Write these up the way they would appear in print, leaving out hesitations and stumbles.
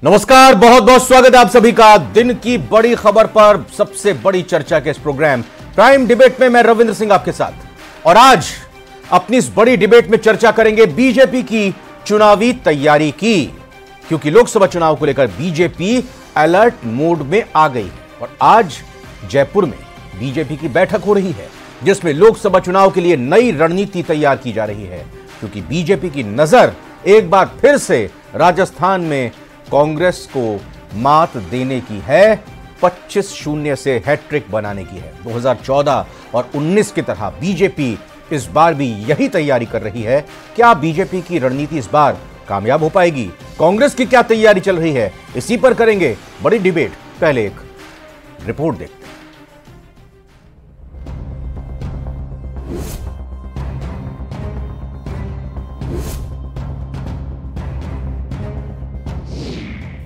नमस्कार, बहुत बहुत स्वागत है आप सभी का दिन की बड़ी खबर पर सबसे बड़ी चर्चा के इस प्रोग्राम प्राइम डिबेट में। मैं रविंद्र सिंह आपके साथ, और आज अपनी इस बड़ी डिबेट में चर्चा करेंगे बीजेपी की चुनावी तैयारी की, क्योंकि लोकसभा चुनाव को लेकर बीजेपी अलर्ट मोड में आ गई है। और आज जयपुर में बीजेपी की बैठक हो रही है, जिसमें लोकसभा चुनाव के लिए नई रणनीति तैयार की जा रही है, क्योंकि बीजेपी की नजर एक बार फिर से राजस्थान में कांग्रेस को मात देने की है, 25-0 से हैट्रिक बनाने की है। 2014 और 19 की तरह बीजेपी इस बार भी यही तैयारी कर रही है। क्या बीजेपी की रणनीति इस बार कामयाब हो पाएगी? कांग्रेस की क्या तैयारी चल रही है? इसी पर करेंगे बड़ी डिबेट। पहले एक रिपोर्ट देखते हैं।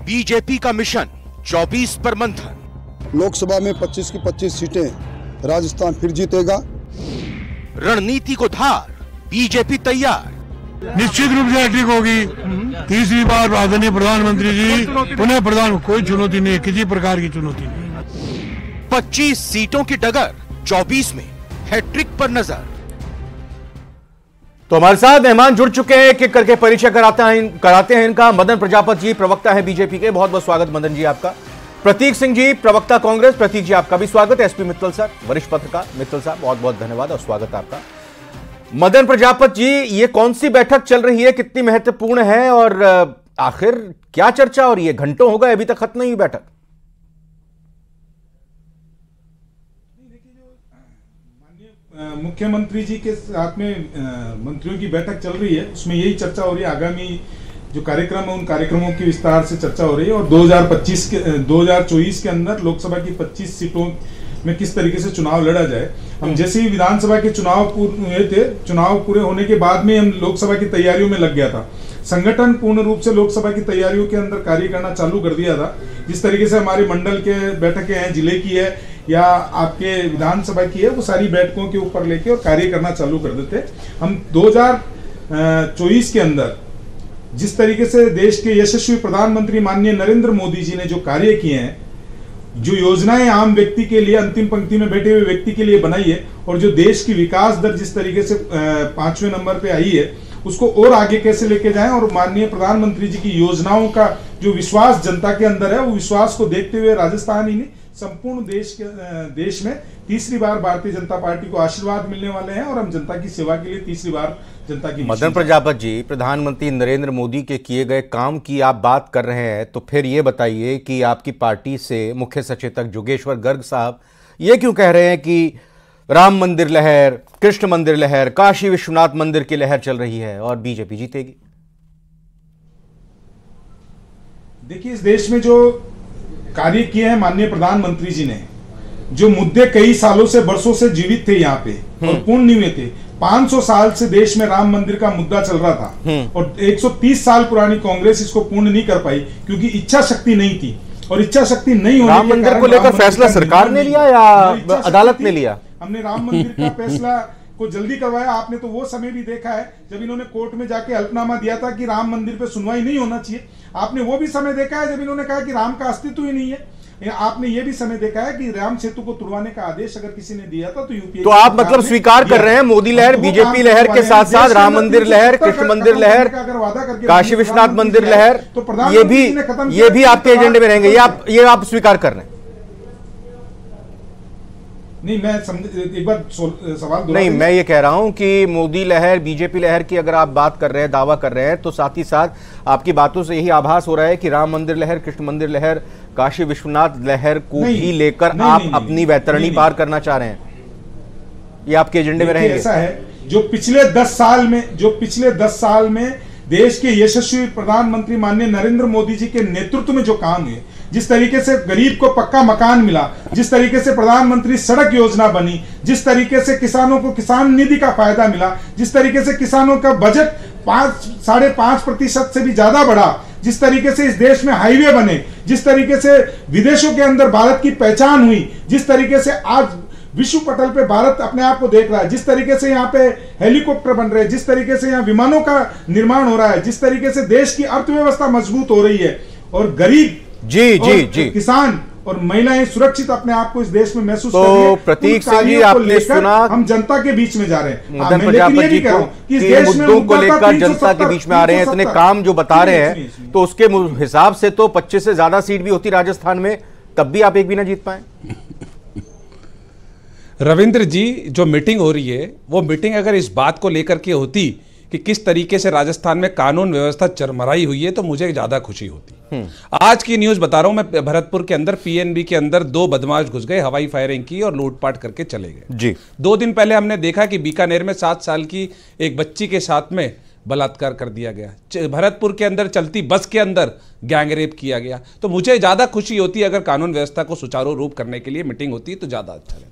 बीजेपी का मिशन 24 पर मंथन। लोकसभा में 25 की 25 सीटें राजस्थान फिर जीतेगा। रणनीति को धार, बीजेपी तैयार। निश्चित रूप से हैट्रिक होगी। तीसरी बार आदरणीय प्रधानमंत्री जी पुनः प्रधान, कोई चुनौती नहीं, किसी प्रकार की चुनौती नहीं। 25 सीटों की डगर, 24 में हैट्रिक पर नजर। तो हमारे साथ मेहमान जुड़ चुके हैं, एक एक करके परिचय कराते हैं इनका। मदन प्रजापति जी प्रवक्ता है बीजेपी के, बहुत बहुत स्वागत मदन जी आपका। प्रतीक सिंह जी प्रवक्ता कांग्रेस, प्रतीक जी आपका भी स्वागत। एसपी मित्तल सर वरिष्ठ पत्रकार, मित्तल साहब बहुत बहुत धन्यवाद और स्वागत आपका। मदन प्रजापति जी, ये कौन सी बैठक चल रही है, कितनी महत्वपूर्ण है और आखिर क्या चर्चा हो रही है? घंटों हो गए, अभी तक खत्म नहीं हुई बैठक। मुख्यमंत्री जी के साथ में मंत्रियों की बैठक चल रही है, उसमें यही चर्चा हो रही है। आगामी जो कार्यक्रम है उन कार्यक्रमों की विस्तार से चर्चा हो रही है, और 2024 के अंदर लोकसभा की 25 सीटों में किस तरीके से चुनाव लड़ा जाए। हम जैसे ही विधानसभा के चुनाव पूर्ण हुए थे, चुनाव पूरे होने के बाद में हम लोकसभा की तैयारियों में लग गया था। संगठन पूर्ण रूप से लोकसभा की तैयारियों के अंदर कार्य करना चालू कर दिया था। जिस तरीके से हमारी मंडल के बैठकें हैं, जिले की है या आपके विधानसभा की है, वो सारी बैठकों के ऊपर लेके और कार्य करना चालू कर देते। हम 2024 के अंदर जिस तरीके से देश के यशस्वी प्रधानमंत्री माननीय नरेंद्र मोदी जी ने जो कार्य किए हैं, जो योजनाएं आम व्यक्ति के लिए, अंतिम पंक्ति में बैठे हुए व्यक्ति के लिए बनाई है, और जो देश की विकास दर जिस तरीके से 5वें नंबर पे आई है, उसको और आगे कैसे लेके जाएं, और माननीय प्रधानमंत्री जी की योजनाओं का जो विश्वास जनता के अंदर है, वो विश्वास को देखते हुए राजस्थान ही नहीं संपूर्ण देश में तीसरी बार भारतीय जनता पार्टी को आशीर्वाद मिलने वाले हैं, और हम जनता की सेवा के लिए तीसरी बार जनता की। मदन प्रजापति जी, प्रधानमंत्री नरेंद्र मोदी के किए गए काम की आप बात कर रहे हैं, तो फिर ये बताइए कि आपकी पार्टी से मुख्य सचेतक जोगेश्वर गर्ग साहब ये क्यों कह रहे हैं कि राम मंदिर लहर, कृष्ण मंदिर लहर, काशी विश्वनाथ मंदिर की लहर चल रही है और बीजेपी जीतेगी? देखिए, इस देश में जो कार्य किए हैं माननीय प्रधानमंत्री जी ने, जो मुद्दे कई सालों से, बरसों से जीवित थे यहाँ पे और पूर्ण नहीं हुए थे। 500 साल से देश में राम मंदिर का मुद्दा चल रहा था, और 130 साल पुरानी कांग्रेस इसको पूर्ण नहीं कर पाई, क्योंकि इच्छा शक्ति नहीं थी। और इच्छा शक्ति नहीं होने राम मंदिर को लेकर फैसला सरकार ने लिया या अदालत ने लिया? हमने राम मंदिर का फैसला को जल्दी करवाया। आपने तो वो समय भी देखा है जब इन्होंने कोर्ट में जाके हल्फनामा दिया था कि राम मंदिर पे सुनवाई नहीं होना चाहिए। आपने वो भी समय देखा है जब इन्होंने कहा कि राम का अस्तित्व ही नहीं है। आपने ये भी समय देखा है कि राम सेतु को तुड़वाने का आदेश अगर किसी ने दिया था तो यूपीए। तो आप मतलब स्वीकार कर रहे हैं मोदी लहर, बीजेपी लहर के साथ साथ राम मंदिर लहर, कृष्ण मंदिर लहर, काशी विश्वनाथ मंदिर लहर, ये भी आपके एजेंडे में रहेंगे? ये आप स्वीकार कर रहे हैं? नहीं, मैं एक बार सवाल नहीं, मैं ये कह रहा हूं कि मोदी लहर, बीजेपी लहर की अगर आप बात कर रहे हैं, दावा कर रहे हैं, तो साथ ही साथ आपकी बातों से यही आभास हो रहा है कि राम मंदिर लहर, कृष्ण मंदिर लहर, काशी विश्वनाथ लहर को भी लेकर आप अपनी वैतरणी पार करना चाह रहे हैं। ये आपके एजेंडे में रहेंगे? ऐसा है, जो पिछले 10 साल में देश के यशस्वी प्रधानमंत्री माननीय नरेंद्र मोदी जी के नेतृत्व में जो काम हुए, जिस तरीके से गरीब को पक्का मकान मिला, जिस तरीके से प्रधानमंत्री सड़क योजना बनी, जिस तरीके से किसानों को किसान निधि का फायदा मिला, जिस तरीके से किसानों का बजट 5.5% से भी ज्यादा बढ़ा, जिस तरीके से इस देश में हाईवे बने, जिस तरीके से विदेशों के अंदर भारत की पहचान हुई, जिस तरीके से आज विश्व पटल पे भारत अपने आप को देख रहा है, जिस तरीके से यहाँ पे हेलीकॉप्टर बन रहे हैं, जिस तरीके से यहाँ विमानों का निर्माण हो रहा है, जिस तरीके से देश की अर्थव्यवस्था मजबूत हो रही है, और गरीब जी किसान और महिलाएं सुरक्षित अपने आप को इस देश में महसूस तो कर रही है। प्रतीक सिंह जी, आपने सुना हम जनता के बीच में जा रहे हैं। मदन प्रजापति जी को कि मुद्दों को लेकर जनता के बीच में आ रहे हैं, इतने काम जो बता रहे हैं, तो उसके हिसाब से तो 25 से ज्यादा सीट भी होती राजस्थान में, तब भी आप एक भी ना जीत पाए। रविंद्र जी, जो मीटिंग हो रही है वो मीटिंग अगर इस बात को लेकर के होती कि किस तरीके से राजस्थान में कानून व्यवस्था चरमराई हुई है, तो मुझे ज्यादा खुशी होती। आज की न्यूज बता रहा हूं मैं, भरतपुर के अंदर पीएनबी के अंदर 2 बदमाश घुस गए, हवाई फायरिंग की और लूटपाट करके चले गए जी। 2 दिन पहले हमने देखा कि बीकानेर में 7 साल की एक बच्ची के साथ में बलात्कार कर दिया गया। भरतपुर के अंदर चलती बस के अंदर गैंगरेप किया गया। तो मुझे ज्यादा खुशी होती अगर कानून व्यवस्था को सुचारू रूप करने के लिए मीटिंग होती तो ज्यादा अच्छा रहता।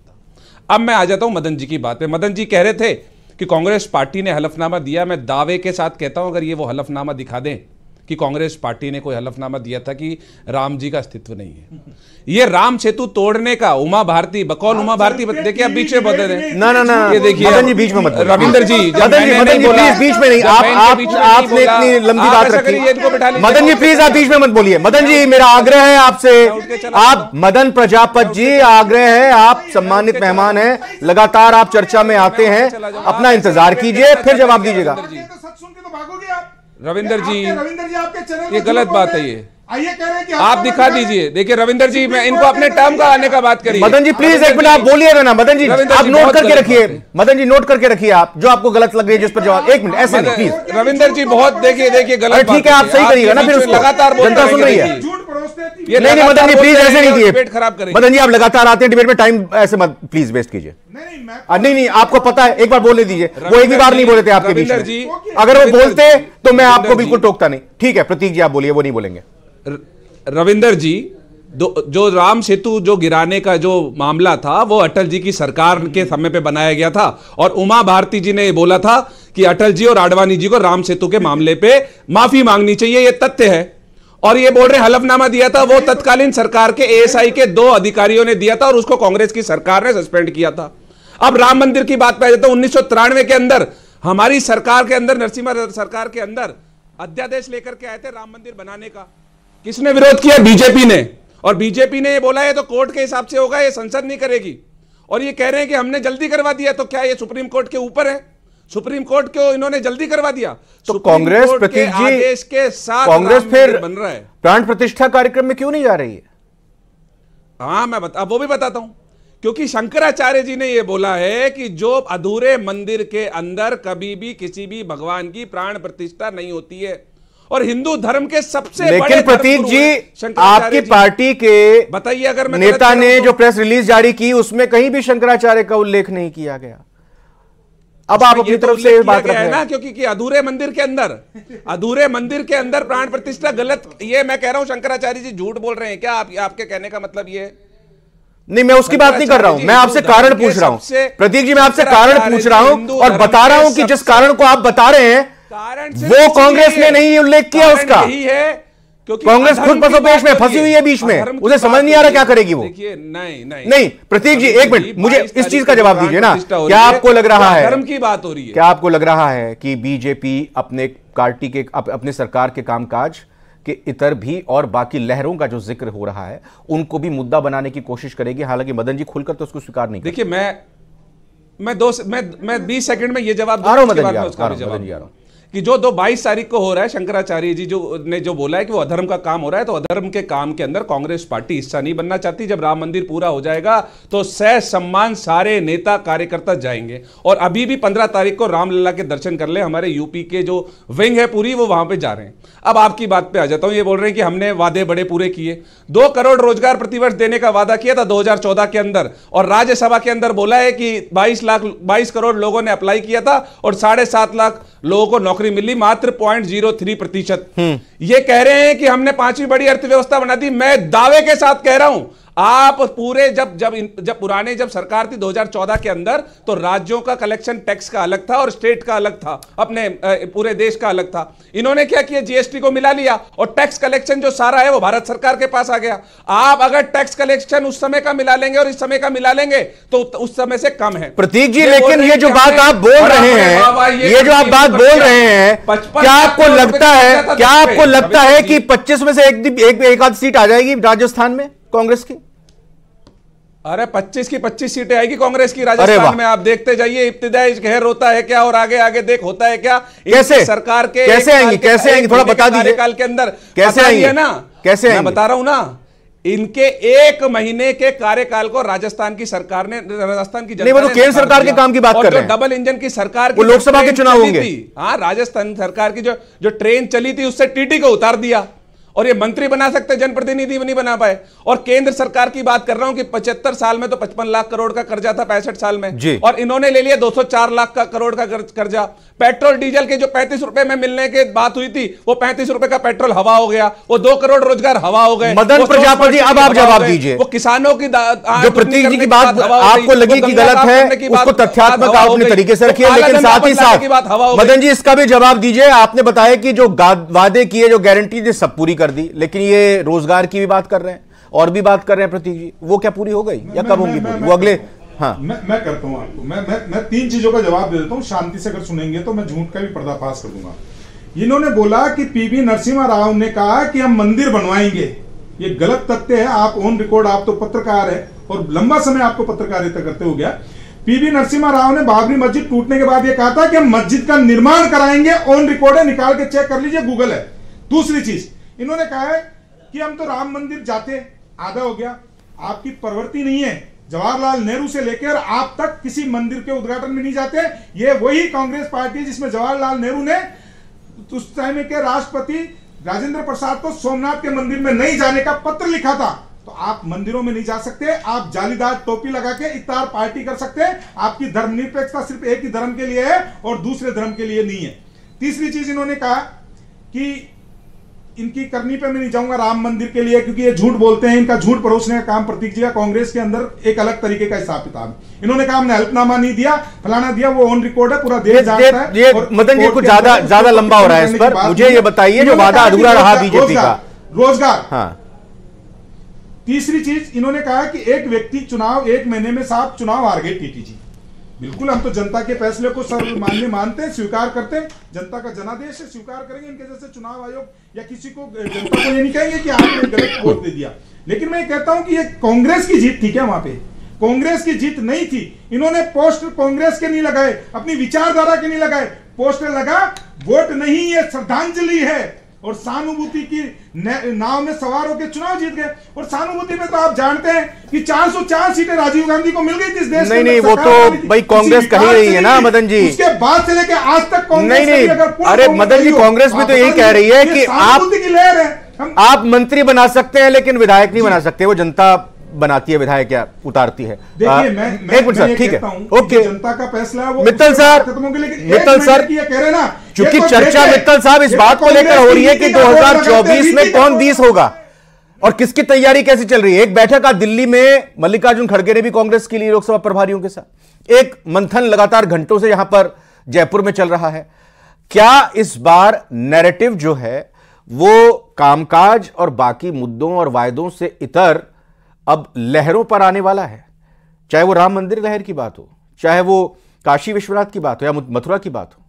अब मैं आ जाता हूं मदन जी की बात पे। मदन जी कह रहे थे कि कांग्रेस पार्टी ने हलफनामा दिया। मैं दावे के साथ कहता हूं, अगर ये वो हलफनामा दिखा दें कि कांग्रेस पार्टी ने कोई हलफनामा दिया था कि राम जी का अस्तित्व नहीं है, ये राम सेतु तोड़ने का उमा भारती, बकौल उमा भारती, देखिए आप बीच में बदल रहे हैं। ना ये देखिए मदन जी बीच में मत बोलिए। रविंद्र जी, मदन जी प्लीज बीच में नहीं, आपने इतनी लंबी बात रखी। मदन जी प्लीज आप बीच में मत बोलिए। मदन जी मेरा आग्रह है आपसे, आप मदन प्रजापति जी, आग्रह है, आप सम्मानित मेहमान हैं, लगातार आप चर्चा में आते हैं, अपना इंतजार कीजिए, फिर जवाब दीजिएगा। रविंदर जी, आपके चैनल ये गलत बात है। ये आइए कह रहे हैं कि आप दिखा दीजिए। देखिए रविंद्र जी, मैं इनको अपने टर्म का आने का बात करिए। मदन जी प्लीज एक मिनट आप बोलिएगा ना। मदन जी आप नोट करके रखिए, मदन जी नोट करके रखिए, आप जो आपको गलत लग रही है जिस पर जवाब। एक मिनट ऐसे नहीं प्लीज। रविंदर जी बहुत देखिए गलत। ठीक है, आप सही करिएगा ना, फिर लगातार जनता सुन रही है। झूठ परोसते हैं। नहीं मदन जी प्लीज ऐसे नहीं किए, पेट खराब करेंगे। मदन जी आप लगातार आते हैं डिबेट में, टाइम ऐसे मत प्लीज वेस्ट कीजिए। नहीं आपको पता है, एक बार बोलने दीजिए। वो एक भी बार नहीं बोले थे आपके बीच में, अगर वो बोलते तो मैं आपको बिल्कुल टोकता नहीं। ठीक है प्रतीक जी आप बोलिए, वो नहीं बोलेंगे। रविंदर जी, जो राम सेतु जो गिराने का जो मामला था वो अटल जी की सरकार के समय पे बनाया गया था, और उमा भारती जी ने ये बोला था कि अटल जी और आडवाणी जी को राम सेतु के मामले पे माफी मांगनी चाहिए, ये तथ्य है। और ये बोल रहे हलफनामा दिया था, वो तत्कालीन सरकार के एएसआई के 2 अधिकारियों ने दिया था और उसको कांग्रेस की सरकार ने सस्पेंड किया था। अब राम मंदिर की बात पे आ जाता हूं। 1993 के अंदर हमारी सरकार के अंदर, नरसिम्हा सरकार के अंदर अध्यादेश लेकर के आए थे राम मंदिर बनाने का। किसने विरोध किया? बीजेपी ने। और बीजेपी ने ये बोला है तो कोर्ट के हिसाब से होगा, ये संसद नहीं करेगी। और ये कह रहे हैं कि हमने जल्दी करवा दिया, तो क्या ये सुप्रीम कोर्ट के ऊपर है? सुप्रीम कोर्ट को इन्होंने जल्दी करवा दिया। तो कांग्रेस प्रतीक जी, आदेश के साथ कांग्रेस फिर बन रहा है, प्राण प्रतिष्ठा कार्यक्रम में क्यों नहीं जा रही है? हाँ मैं वो भी बताता हूं। क्योंकि शंकराचार्य जी ने यह बोला है कि जो अधूरे मंदिर के अंदर कभी भी किसी भी भगवान की प्राण प्रतिष्ठा नहीं होती है। और हिंदू धर्म के सबसे लेकिन प्रतीक जी, आपकी पार्टी के बताइए, अगर मैं नेता ने जो प्रेस रिलीज जारी की उसमें कहीं भी शंकराचार्य का उल्लेख नहीं किया गया। अब आप अपनी तरफ से बात रख रहे हैं ना, क्योंकि अधूरे मंदिर के अंदर प्राण प्रतिष्ठा गलत। ये मैं कह रहा हूं शंकराचार्य जी झूठ बोल रहे हैं क्या? आपके कहने का मतलब ये नहीं, मैं उसकी बात नहीं कर रहा हूं, मैं आपसे कारण पूछ रहा हूं प्रतीक जी, मैं आपसे कारण पूछ रहा हूं और बता रहा हूं कि जिस कारण को आप बता रहे हैं वो कांग्रेस ने नहीं उल्लेख किया उसका। यही है क्योंकि कांग्रेस खुद पसोपेश में फंसी हुई है बीच में, उसे समझ नहीं आ रहा क्या करेगी वो। नहीं प्रतीक जी एक मिनट, मुझे इस चीज का जवाब दीजिए ना। क्या आपको लग रहा है, धर्म की बात हो रही है, क्या आपको लग रहा है कि बीजेपी अपने पार्टी के अपने सरकार के कामकाज के इतर भी और बाकी लहरों का जो जिक्र हो रहा है उनको भी मुद्दा बनाने की कोशिश करेगी? हालांकि मदन जी खुलकर तो उसको स्वीकार नहीं। देखिए मैं 20 सेकंड में ये जवाब आ रहा हूं कि जो 22 तारीख को हो रहा है, शंकराचार्य जी जो बोला है कि वो अधर्म का काम हो रहा है, तो अधर्म के काम के अंदर कांग्रेस पार्टी हिस्सा नहीं बनना चाहती। जब राम मंदिर पूरा हो जाएगा तो सह सम्मान सारे नेता कार्यकर्ता जाएंगे। और अभी भी 15 तारीख को रामलला के दर्शन कर ले, हमारे यूपी के जो विंग है पूरी, वो वहां पे जा रहे हैं। अब आपकी बात पे आ जाता हूं। ये बोल रहे हैं कि हमने वादे बड़े पूरे किए। 2 करोड़ रोजगार प्रतिवर्ष देने का वादा किया था 2014 के अंदर, और राज्यसभा के अंदर बोला है कि 22 करोड़ लोगों ने अप्लाई किया था और 7.5 लाख लोगों को नौकरी मिली, मात्र 0.03%। ये कह रहे हैं कि हमने 5वीं बड़ी अर्थव्यवस्था बना दी। मैं दावे के साथ कह रहा हूं आप पूरे जब पुराने जब सरकार थी 2014 के अंदर, तो राज्यों का कलेक्शन टैक्स का अलग था और स्टेट का अलग था, अपने पूरे देश का अलग था। इन्होंने क्या किया, जीएसटी को मिला लिया और टैक्स कलेक्शन जो सारा है वो भारत सरकार के पास आ गया। आप अगर टैक्स कलेक्शन उस समय का मिला लेंगे और इस समय का मिला लेंगे तो उस समय से कम है। प्रतीक जी, लेकिन ये जो बात आप बोल रहे हैं, ये जो आप बात बोल रहे हैं, क्या आपको लगता है कि 25 में से एक आध सीट आ जाएगी राजस्थान में कांग्रेस की? अरे 25 की 25 सीटें आएगी कांग्रेस की राजस्थान में। आप देखते जाइए, इब्तिदाई कहर होता है क्या और आगे आगे देख होता है क्या। कैसे सरकार के कैसे आएंगी थोड़ा बता दीजिए। काल के अंदर कैसे आएंगी ना, कैसे मैं बता रहा हूं ना, इनके 1 महीने के कार्यकाल को राजस्थान की सरकार ने, राजस्थान की जनता नहीं, वो तो केंद्र सरकार के काम की बात कर रहे हैं। डबल इंजन की सरकार वो लोकसभा के चुनाव होंगे। हाँ, राजस्थान सरकार की जो ट्रेन चली थी उससे टीटी को उतार दिया और ये मंत्री बना सकते, जनप्रतिनिधि नहीं बना पाए। और केंद्र सरकार की बात कर रहा हूं कि 75 साल में तो 55 लाख करोड़ का कर्जा था 65 साल में, और इन्होंने ले लिया 204 लाख करोड़ का कर्जा। पेट्रोल डीजल के जो 35 रुपए में मिलने की बात हुई थी, वो 35 रुपए का पेट्रोल हवा हो गया, वो 2 करोड़ रोजगार हवा हो गए। मदन प्रजापति, अब आप जवाब दीजिए। वो किसानों की जो प्रतीक जी की बात आपको लगी कि गलत है, उसको तथ्यात्मक आप अपने तरीके से रखिए, लेकिन साथ ही साथ मदन जी इसका भी जवाब दीजिए। आपने बताया कि जो वादे किए, जो गारंटी थी, सब पूरी कर दी, लेकिन ये रोजगार की भी बात कर रहे हैं और भी बात कर रहे हैं प्रतीक जी, वो क्या पूरी हो गई या कब होंगी? वो अगले हाँ मैं करता हूं आपको, मैं 3 चीजों का जवाब दे देता हूं। शांति से अगर सुनेंगे तो मैं झूठ का भी पर्दाफाश कर दूंगा। इन्होंने बोला कि पीवी नरसिम्हा राव ने कहा कि हम मंदिर बनवाएंगे, ये गलत तथ्य है। आप ऑन रिकॉर्ड, आप तो पत्रकार है और लंबा समय आपको पत्रकारिता करते हो गया। पीवी नरसिम्हा राव ने बाबरी मस्जिद टूटने के बाद ये कहा था कि हम मस्जिद का निर्माण कराएंगे, ऑन रिकॉर्ड है, निकाल के चेक कर लीजिए, गूगल है। दूसरी चीज इन्होंने कहा है कि हम तो राम मंदिर जाते, आधा हो गया। आपकी प्रवृत्ति नहीं है, जवाहरलाल नेहरू से लेकर आप तक किसी मंदिर के उद्घाटन में नहीं जाते। ये वही कांग्रेस पार्टी जिसमें जवाहरलाल नेहरू ने उस टाइम के राष्ट्रपति राजेंद्र प्रसाद को सोमनाथ के मंदिर में नहीं जाने का पत्र लिखा था। तो आप मंदिरों में नहीं जा सकते, आप जालीदार टोपी लगा के इफ्तार पार्टी कर सकते हैं। आपकी धर्मनिरपेक्षता सिर्फ एक ही धर्म के लिए है और दूसरे धर्म के लिए नहीं है। तीसरी चीज इन्होंने कहा कि इनकी करनी पे मैं नहीं जाऊंगा राम मंदिर के लिए, क्योंकि ये झूठ बोलते हैं। इनका झूठ परोसने का काम प्रतीक जी का कांग्रेस के अंदर एक अलग तरीके का हिसाब किताब। इन्होंने कहा हमने हल्फनामा नहीं दिया, फलाना दिया, वो ऑन रिकॉर्ड है, पूरा देश जानता है। ये मदन जी कुछ ज्यादा लंबा हो रहा है इस पर, मुझे ये बताइए जो वादा अधूरा रहा बीजेपी का, रोजगार। हाँ। तीसरी चीज इन्होंने कहा कि एक व्यक्ति चुनाव 1 महीने में साहब चुनाव हार गए टीटी जी। बिल्कुल, हम तो जनता के फैसले को सर्वमान्य मानते हैं, स्वीकार करते हैं। जनता का जनादेश है, स्वीकार करेंगे। इनके जैसे चुनाव आयोग या किसी को, जनता को ये नहीं कहेंगे कि आपने गलत वोट दे दिया। लेकिन मैं कहता हूं कि ये कांग्रेस की जीत थी क्या? वहां पे कांग्रेस की जीत नहीं थी। इन्होंने पोस्टर कांग्रेस के नहीं लगाए, अपनी विचारधारा के नहीं लगाए, पोस्टर लगा वोट नहीं, ये श्रद्धांजलि है और सहानुभूति की नाव में सवार होकर चुनाव जीत गए। और सहानुभूति में तो आप जानते हैं कि 404 सीटें राजीव गांधी को मिल गई थी इस देश में। नहीं, वो तो भाई कांग्रेस कह ही रही है ना मदन जी। उसके बाद से लेकर आज तक कांग्रेस नहीं, अरे मदन जी, कांग्रेस भी तो यही कह रही है कि आप मंत्री बना सकते हैं लेकिन विधायक नहीं बना सकते, वो जनता बनाती है, विधायक क्या उतारती है। देखिए मैं एक मिनट सर, ठीक है, ओके, जनता का फैसला है वो। मित्तल सर, कह रहे ना, चूंकि चर्चा मित्तल साहब इस बात को लेकर हो रही है कि 2024 में कौन 20 होगा और किसकी तैयारी कैसे चल रही है। एक बैठक आज दिल्ली में मल्लिकार्जुन खड़गे ने भी कांग्रेस के लिए लोकसभा प्रभारियों के साथ एक मंथन लगातार घंटों से यहां पर जयपुर में चल रहा है। क्या इस बार नैरेटिव जो है वो कामकाज और बाकी मुद्दों और वायदों से इतर अब लहरों पर आने वाला है? चाहे वो राम मंदिर लहर की बात हो, चाहे वो काशी विश्वनाथ की बात हो या मथुरा की बात हो।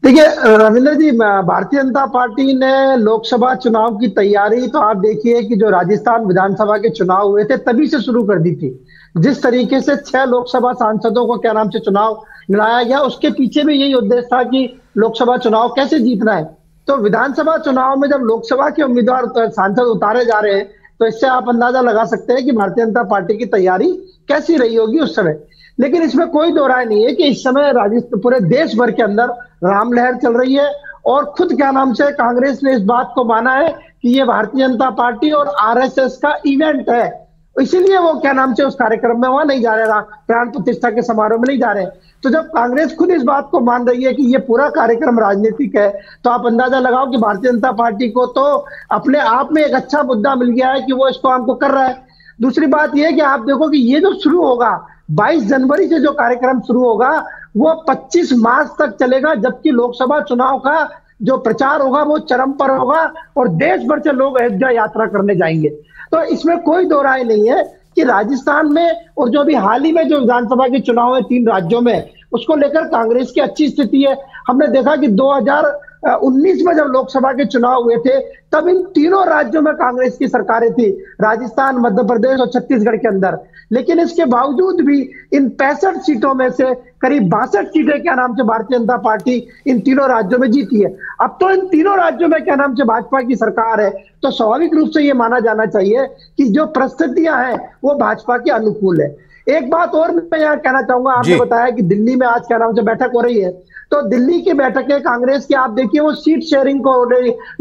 देखिए रविंद्र जी, भारतीय जनता पार्टी ने लोकसभा चुनाव की तैयारी तो आप देखिए कि जो राजस्थान विधानसभा के चुनाव हुए थे तभी से शुरू कर दी थी। जिस तरीके से 6 लोकसभा सांसदों को क्या नाम से चुनाव लड़ाया गया, उसके पीछे भी यही उद्देश्य था कि लोकसभा चुनाव कैसे जीतना है। तो विधानसभा चुनाव में जब लोकसभा के उम्मीदवार सांसद उतारे जा रहे हैं तो इससे आप अंदाजा लगा सकते हैं कि भारतीय जनता पार्टी की तैयारी कैसी रही होगी उस समय। लेकिन इसमें कोई दो राय नहीं है कि इस समय राजस्थान पूरे देश भर के अंदर राम लहर चल रही है और खुद क्या नाम से कांग्रेस ने इस बात को माना है कि ये भारतीय जनता पार्टी और आरएसएस का इवेंट है। इसीलिए वो क्या नाम से उस कार्यक्रम में वहां नहीं जा रहे, प्राण प्रतिष्ठा के समारोह में नहीं जा रहे। तो जब कांग्रेस खुद इस बात को मान रही है कि ये पूरा कार्यक्रम राजनीतिक है, तो आप अंदाजा लगाओ कि भारतीय जनता पार्टी को तो अपने आप में एक अच्छा मुद्दा मिल गया है कि वो इसको हमको कर रहा है। दूसरी बात यह है कि आप देखो कि ये जो शुरू होगा 22 जनवरी से जो कार्यक्रम शुरू होगा वो 25 मार्च तक चलेगा, जबकि लोकसभा चुनाव का जो प्रचार होगा वो चरम पर होगा और देश भर से लोग अयोध्या यात्रा करने जाएंगे। तो इसमें कोई दो राय नहीं है कि राजस्थान में और जो अभी हाल ही में जो विधानसभा के चुनाव है 3 राज्यों में, उसको लेकर कांग्रेस की अच्छी स्थिति है। हमने देखा कि 2019 में जब लोकसभा के चुनाव हुए थे तब इन तीनों राज्यों में कांग्रेस की सरकारें थी, राजस्थान, मध्य प्रदेश और छत्तीसगढ़ के अंदर। लेकिन इसके बावजूद भी इन 65 सीटों में से करीब 62 सीटें क्या नाम से भारतीय जनता पार्टी इन तीनों राज्यों में जीती है। अब तो इन तीनों राज्यों में क्या नाम से भाजपा की सरकार है, तो स्वाभाविक रूप से यह माना जाना चाहिए कि जो परिस्थितियां हैं वो भाजपा के अनुकूल है। एक बात और मैं यहाँ कहना चाहूंगा, आपने बताया कि दिल्ली में आज क्या नाम से बैठक हो रही है, तो दिल्ली की बैठकें कांग्रेस की आप देखिए वो सीट शेयरिंग को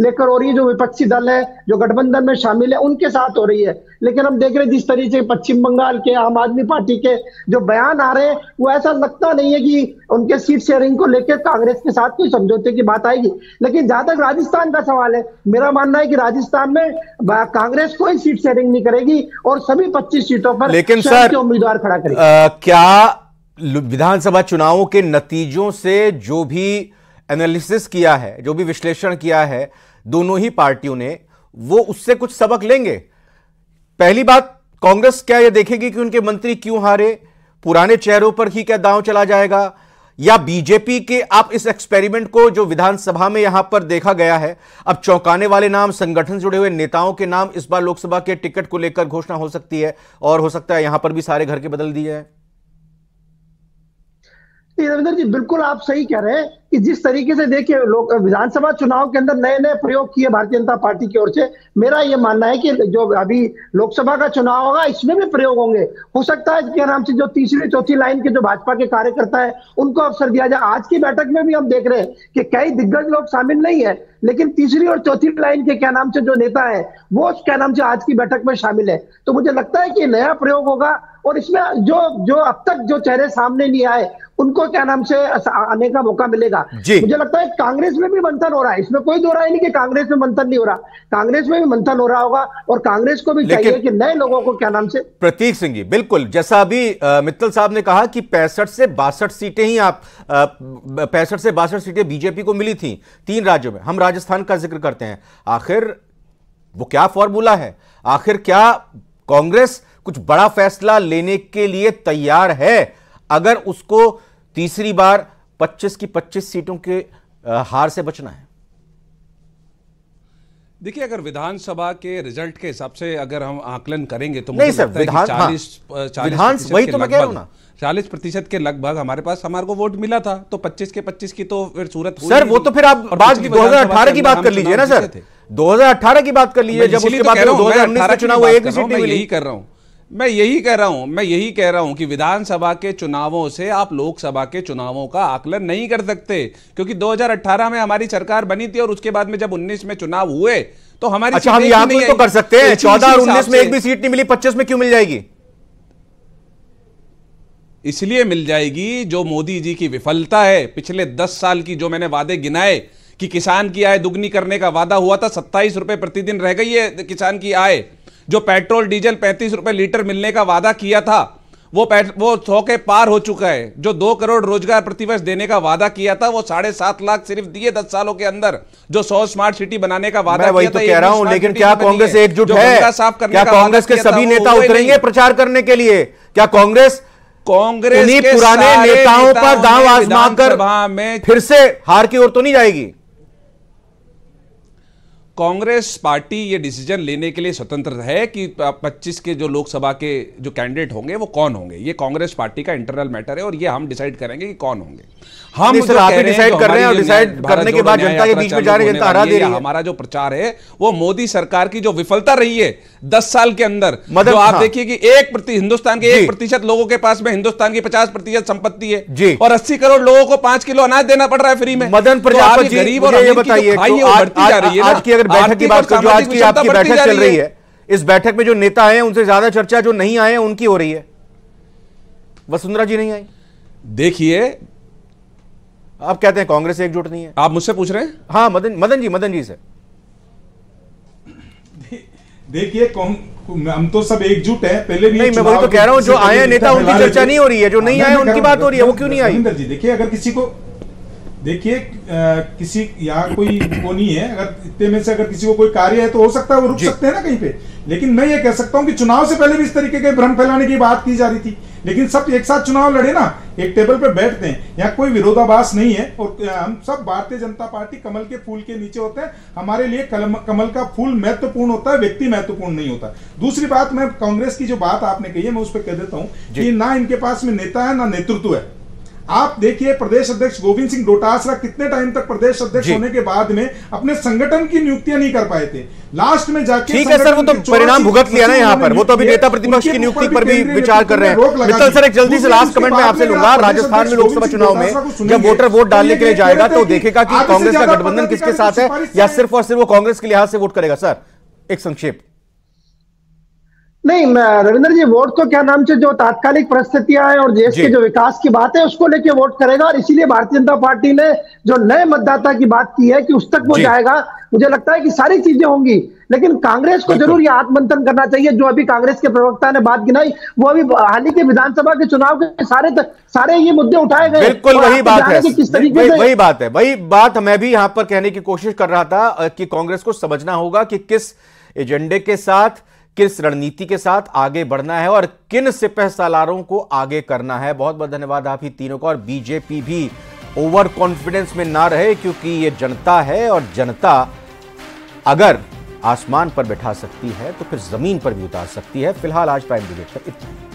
लेकर हो रही है। जो विपक्षी दल है जो गठबंधन में शामिल है उनके साथ हो रही है। लेकिन हम देख रहे हैं जिस तरीके से पश्चिम बंगाल के आम आदमी पार्टी के जो बयान आ रहे हैं, वो ऐसा लगता नहीं है कि उनके सीट शेयरिंग को लेकर कांग्रेस के साथ कोई समझौते की बात आएगी। लेकिन जहां तक राजस्थान का सवाल है, मेरा मानना है कि राजस्थान में कांग्रेस कोई सीट शेयरिंग नहीं करेगी और सभी 25 सीटों पर लेकिन सर उम्मीदवार खड़ा करेगी। क्या विधानसभा चुनावों के नतीजों से जो भी एनालिसिस किया है, जो भी विश्लेषण किया है दोनों ही पार्टियों ने, वो उससे कुछ सबक लेंगे? पहली बात, कांग्रेस क्या यह देखेगी कि उनके मंत्री क्यों हारे? पुराने चेहरों पर ही क्या दांव चला जाएगा? या बीजेपी के आप इस एक्सपेरिमेंट को जो विधानसभा में यहां पर देखा गया है, अब चौंकाने वाले नाम, संगठन जुड़े हुए नेताओं के नाम इस बार लोकसभा के टिकट को लेकर घोषणा हो सकती है और हो सकता है यहां पर भी सारे घर के बदल दिए हैं। रविंद्र जी, बिल्कुल आप सही कह रहे हैं कि जिस तरीके से देखिए लोग विधानसभा चुनाव के अंदर नए नए प्रयोग किए भारतीय जनता पार्टी की ओर से, मेरा यह मानना है कि जो अभी लोकसभा का चुनाव होगा इसमें भी प्रयोग होंगे। हो सकता है इसके नाम से जो तीसरी चौथी लाइन के जो भाजपा के कार्यकर्ता है उनको अवसर दिया जाए। आज की बैठक में भी हम देख रहे हैं कि कई दिग्गज लोग शामिल नहीं है, लेकिन तीसरी और चौथी लाइन के क्या नाम से जो नेता है वो क्या नाम से आज की बैठक में शामिल है। तो मुझे लगता है कि नया प्रयोग होगा और इसमें जो अब तक जो चेहरे सामने नहीं आए उनको क्या नाम से आने का मौका मिलेगा। मुझे लगता है कांग्रेस में भी मंथन हो रहा है, इसमें कोई दो राय नहीं कि कांग्रेस में मंथन नहीं हो रहा, कांग्रेस में भी मंथन हो रहा होगा और कांग्रेस को भी चाहिए कि नए लोगों को क्या नाम से। प्रतीक सिंह जी, बिल्कुल जैसा अभी मित्तल साहब ने कहा कि 65 से 62 सीटें ही 65 से 62 सीटें बीजेपी को मिली थी 3 राज्यों में। हम राजस्थान का जिक्र करते हैं, आखिर वो क्या फॉर्मूला है? आखिर क्या कांग्रेस कुछ बड़ा फैसला लेने के लिए तैयार है अगर उसको तीसरी बार 25 की 25 सीटों के हार से बचना है? देखिए, अगर विधानसभा के रिजल्ट के हिसाब से अगर हम आकलन करेंगे तो नहीं सर, विधान वही तो मैं कह रहा हूं ना, 40% के लगभग हमारे को वोट मिला था, तो 25 के 25 की तो फिर सूरत हुई। सर वो तो फिर आप बात 2018 की बात कर लीजिए ना सर, 2018 की बात कर लीजिए, जब उसके बाद 2019 का चुनाव एक भी सीट नहीं मिली। यही कर रहा हूं मैं यही कह रहा हूं कि विधानसभा के चुनावों से आप लोकसभा के चुनावों का आकलन नहीं कर सकते, क्योंकि 2018 में हमारी सरकार बनी थी और उसके बाद में जब 19 में चुनाव हुए तो हमारी अच्छा, हम यहां तो कर सकते हैं 14 और 19 में एक भी सीट नहीं मिली, 25 में क्यों मिल जाएगी? इसलिए मिल जाएगी जो मोदी जी की विफलता है। पिछले 10 साल की जो मैंने वादे गिनाए कि किसान की आय दुगनी करने का वादा हुआ था, 27 रुपए प्रतिदिन रह गई है किसान की आय। जो पेट्रोल डीजल 35 रुपए लीटर मिलने का वादा किया था वो 100 के पार हो चुका है। जो 2 करोड़ रोजगार प्रतिवर्ष देने का वादा किया था वो 7.5 लाख सिर्फ दिए 10 सालों के अंदर। जो 100 स्मार्ट सिटी बनाने का वादा किया था, कह रहा हूं, लेकिन क्या कांग्रेस एकजुट है? क्या कांग्रेस के सभी नेता उतरेंगे प्रचार करने के लिए? क्या कांग्रेस पुराने नेताओं पर दांव आजमाकर फिर से हार की ओर तो नहीं जाएगी? कांग्रेस पार्टी ये डिसीजन लेने के लिए स्वतंत्र है कि 25 के जो लोकसभा के जो कैंडिडेट होंगे वो कौन होंगे। ये कांग्रेस पार्टी का इंटरनल मैटर है और ये हम डिसाइड करेंगे कि कौन होंगे। हम डिसाइड कर रहे हैं और डिसाइड करने के बाद जनता के बीच में जा रही है, जनता हरा दे रही है। हमारा जो प्रचार है वो मोदी सरकार की जो विफलता रही है 10 साल के अंदर, जो आप देखिए कि हिंदुस्तान के 1% लोगों के पास में हिंदुस्तान की 50% संपत्ति है और 80 करोड़ लोगों को 5 किलो अनाज देना पड़ रहा है फ्री में। मदन प्रजापति, गरीब और अमीर की जो खाई है वो बढ़ती जा रही है ना। बैठक की बात करो, जो आज की आपकी बैठक चल रही है, इस बैठक में जो नेता आए हैं उनसे ज्यादा चर्चा जो नहीं आए हैं उनकी हो रही है। वसुंधरा जी नहीं आई। देखिए, आप कहते हैं कांग्रेस एकजुट नहीं है। आप मुझसे पूछ रहे हैं? हाँ, मदन जी से। देखिए, हम तो सब एकजुट हैं। पहले भी नहीं, मैं वही तो कह रहा हूं, जो आए नेता उनकी चर्चा नहीं हो रही है, जो नहीं आए उनकी बात हो रही है। वो क्यों नहीं आई? रविंदर जी, देखिए, अगर किसी को किसी यहाँ कोई वो नहीं है, अगर इतने में से अगर किसी को कोई कार्य है तो हो सकता है वो रुक सकते हैं ना कहीं पे। लेकिन मैं ये कह सकता हूं कि चुनाव से पहले भी इस तरीके के भ्रम फैलाने की बात की जा रही थी, लेकिन सब एक साथ चुनाव लड़े ना, एक टेबल पे बैठते हैं, यहाँ कोई विरोधाभास नहीं है। और हम सब भारतीय जनता पार्टी कमल के फूल के नीचे होते हैं। हमारे लिए कमल का फूल महत्वपूर्ण होता है, व्यक्ति महत्वपूर्ण नहीं होता। दूसरी बात, मैं कांग्रेस की जो बात आपने कही है मैं उस पर कह देता हूं कि ना इनके पास में नेता है ना नेतृत्व है। आप देखिए, प्रदेश अध्यक्ष गोविंद सिंह डोटासरा कितने टाइम तक प्रदेश अध्यक्ष होने के बाद में अपने संगठन की नियुक्तियां नहीं कर पाए थे। लास्ट में जाके ठीक है सर, वो तो परिणाम भुगत लिया ना यहाँ पर। वो तो अभी नेता प्रतिपक्ष की नियुक्ति पर भी विचार कर रहे हैं। मित्तल सर, एक जल्दी से लास्ट कमेंट मैं आपसे लूंगा। राजस्थान में लोकसभा चुनाव में जब वोटर वोट डालने के लिए जाएगा तो देखेगा कि कांग्रेस का गठबंधन किसके साथ है, या सिर्फ और सिर्फ वो कांग्रेस के लिहाज से वोट करेगा। सर, एक संक्षेप। नहीं, रविंद्र जी, वोट तो क्या नाम से जो तात्कालिक परिस्थितियां हैं और देश के जो विकास की बात है उसको लेके वोट करेगा। और इसीलिए भारतीय जनता पार्टी ने जो नए मतदाता की बात की है कि उस तक वो जाएगा। मुझे लगता है कि सारी चीजें होंगी, लेकिन कांग्रेस को जरूर ये आत्ममंथन करना चाहिए। जो अभी कांग्रेस के प्रवक्ता ने बात गिनाई, वो अभी हाल ही के विधानसभा के चुनाव के सारे ये मुद्दे उठाए गए। बिल्कुल वही बात है, वही बात है, वही बात मैं भी यहां पर कहने की कोशिश कर रहा था कि कांग्रेस को समझना होगा कि किस एजेंडे के साथ, किस रणनीति के साथ आगे बढ़ना है और किन सिपह सालारों को आगे करना है। बहुत बहुत धन्यवाद आप ही तीनों का। और बीजेपी भी ओवर कॉन्फिडेंस में ना रहे, क्योंकि ये जनता है और जनता अगर आसमान पर बैठा सकती है तो फिर जमीन पर भी उतार सकती है। फिलहाल आज प्राइम डिबेट पर इतना।